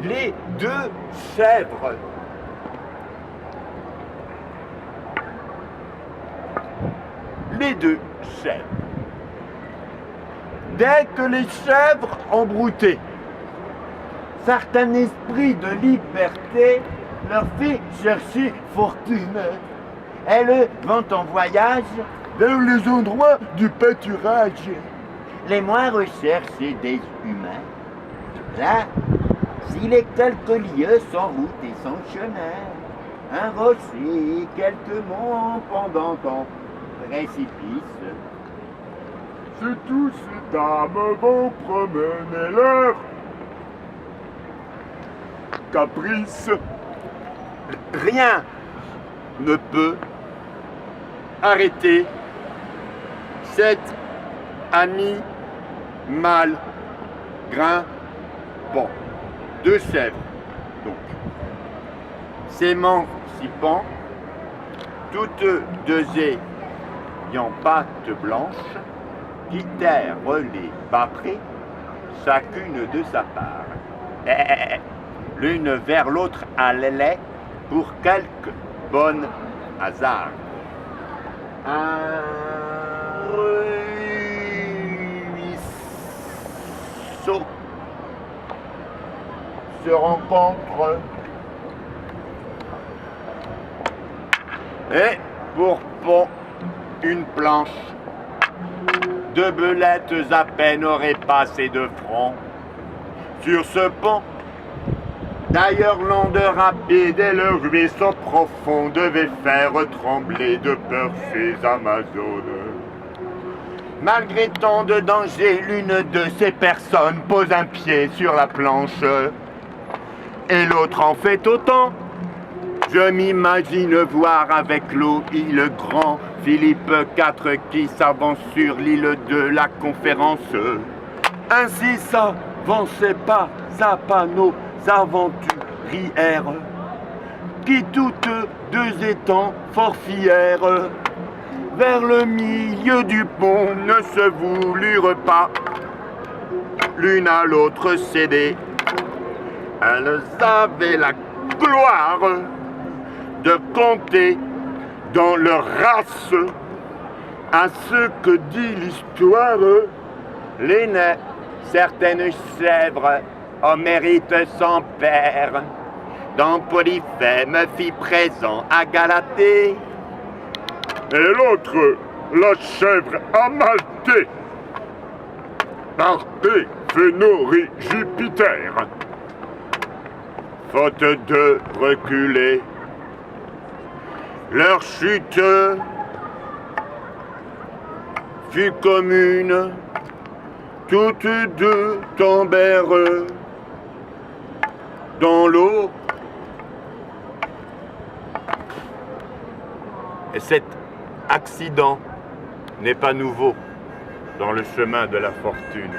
Les deux chèvres. Les deux chèvres. Dès que les chèvres ont brouté, certain esprit de liberté leur fit chercher fortune. Elles vont en voyage vers les endroits du pâturage, les moins recherchés des humains. Là, s'il est quelque lieu sans route et sans chemin, un rocher, quelques monts pendant un précipice. C'est tous ces dames vont promener leur caprice. Rien ne peut arrêter cet animal grimpant. Deux chèvres, donc, s'émancipant, toutes deux ayant pattes blanches, quittèrent les bas-prés, chacune de sa part. L'une vers l'autre allait pour quelque bon hasard. Un ruisseau se rencontre et pour pont une planche. Deux belettes à peine auraient passé de front sur ce pont. D'ailleurs, l'onde rapide et le ruisseau profond devaient faire trembler de peur ces Amazones. Malgré tant de dangers, l'une de ces personnes pose un pied sur la planche et l'autre en fait autant. Je m'imagine voir avec l'eau le grand Philippe IV qui s'avance sur l'île de la Conférence. Ainsi s'avançaient pas à pas nos aventurières, qui toutes deux étant fort fières, vers le milieu du pont ne se voulurent pas l'une à l'autre céder. Elles avaient la gloire de compter dans leur race à ce que dit l'histoire. L'aînée, certaines chèvres au mérite sans père, dont Polyphème fit présent à Galatée. Et l'autre, la chèvre Amalthée, par Fénorie Jupiter. Faute de reculer, leur chute fut commune, toutes deux tombèrent dans l'eau. Et cet accident n'est pas nouveau dans le chemin de la fortune.